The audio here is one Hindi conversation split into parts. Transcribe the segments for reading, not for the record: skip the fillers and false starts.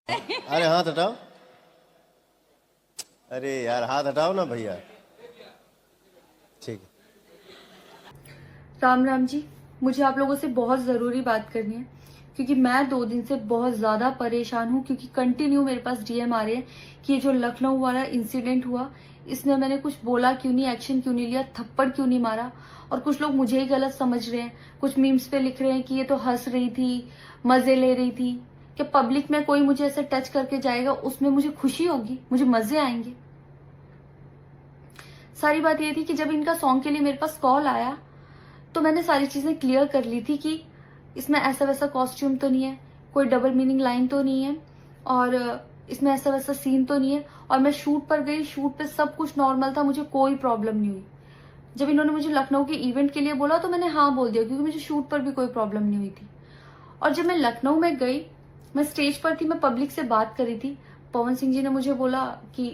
अरे हाथ हटाओ। अरे यार हाथ हटाओ ना भैया। ठीक है। राम राम जी, मुझे आप लोगों से बहुत ज़रूरी बात करनी है क्योंकि मैं 2 दिन से बहुत ज़्यादा परेशान हूँ क्योंकि कंटिन्यू मेरे पास डीएम आ रहे हैं कि ये जो लखनऊ वाला इंसिडेंट हुआ इसमें मैंने कुछ बोला क्यों नहीं, एक्शन क्यों नहीं लिया, थप्पड़ क्यों नहीं मारा। और कुछ लोग मुझे ही गलत समझ रहे हैं, कुछ मीम्स पे लिख रहे हैं कि ये तो हंस रही थी, मजे ले रही थी। कि पब्लिक में कोई मुझे ऐसे टच करके जाएगा उसमें मुझे खुशी होगी, मुझे मजे आएंगे। सारी बात ये थी कि जब इनका सॉन्ग के लिए मेरे पास कॉल आया तो मैंने सारी चीजें क्लियर कर ली थी कि इसमें ऐसा वैसा कॉस्ट्यूम तो नहीं है, कोई डबल मीनिंग लाइन तो नहीं है, और इसमें ऐसा वैसा सीन तो नहीं है। और मैं शूट पर गई, शूट पे सब कुछ नॉर्मल था, मुझे कोई प्रॉब्लम नहीं हुई। जब इन्होंने मुझे लखनऊ के इवेंट के लिए बोला तो मैंने हाँ बोल दिया क्योंकि मुझे शूट पर भी कोई प्रॉब्लम नहीं हुई थी। और जब मैं लखनऊ में गई, मैं स्टेज पर थी, मैं पब्लिक से बात कर रही थी, पवन सिंह जी ने मुझे बोला कि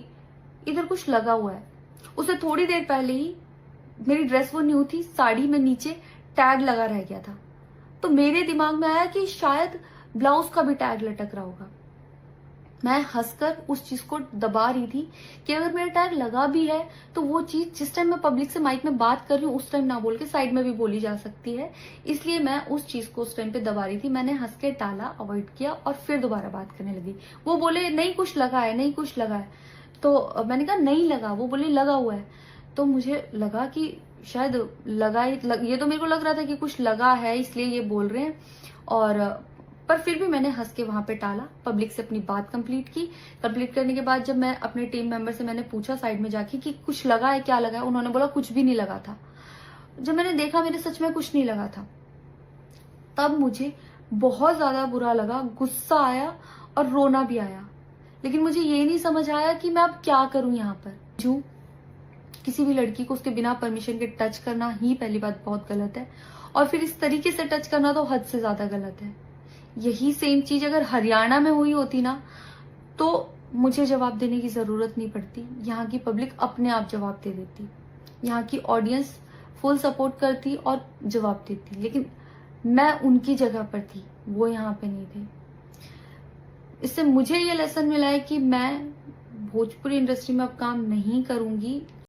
इधर कुछ लगा हुआ है। उससे थोड़ी देर पहले ही मेरी ड्रेस वो न्यू थी, साड़ी में नीचे टैग लगा रह गया था। तो मेरे दिमाग में आया कि शायद ब्लाउज का भी टैग लटक रहा होगा। मैं हंसकर उस चीज को दबा रही थी कि अगर मेरा टैग लगा भी है तो वो चीज जिस टाइम मैं पब्लिक से माइक में बात कर रही हूँ उस टाइम ना बोल के साइड में भी बोली जा सकती है, इसलिए मैं उस चीज को उस टाइम पे दबा रही थी। मैंने हंस के टाला, अवॉइड किया और फिर दोबारा बात करने लगी। वो बोले नहीं कुछ लगा है, नहीं कुछ लगा है। तो मैंने कहा नहीं लगा, वो बोले लगा हुआ है। तो मुझे लगा कि शायद ये तो मेरे को लग रहा था कि कुछ लगा है इसलिए ये बोल रहे हैं। और पर फिर भी मैंने हंस के वहां पे टाला, पब्लिक से अपनी बात कंप्लीट की। कंप्लीट करने के बाद जब मैं अपने टीम मेंबर से मैंने पूछा साइड में जाके कि कुछ लगा है, क्या लगा है, उन्होंने बोला कुछ भी नहीं लगा था। जब मैंने देखा मेरे सच में कुछ नहीं लगा था, तब मुझे बहुत ज्यादा बुरा लगा, गुस्सा आया और रोना भी आया। लेकिन मुझे ये नहीं समझ आया कि मैं अब क्या करूं यहाँ पर। जो किसी भी लड़की को उसके बिना परमिशन के टच करना ही पहली बात बहुत गलत है, और फिर इस तरीके से टच करना तो हद से ज्यादा गलत है। यही सेम चीज अगर हरियाणा में हुई होती ना तो मुझे जवाब देने की जरूरत नहीं पड़ती, यहाँ की पब्लिक अपने आप जवाब दे देती, यहाँ की ऑडियंस फुल सपोर्ट करती और जवाब देती। लेकिन मैं उनकी जगह पर थी, वो यहाँ पे नहीं थे। इससे मुझे ये लेसन मिला है कि मैं भोजपुरी इंडस्ट्री में अब काम नहीं करूंगी।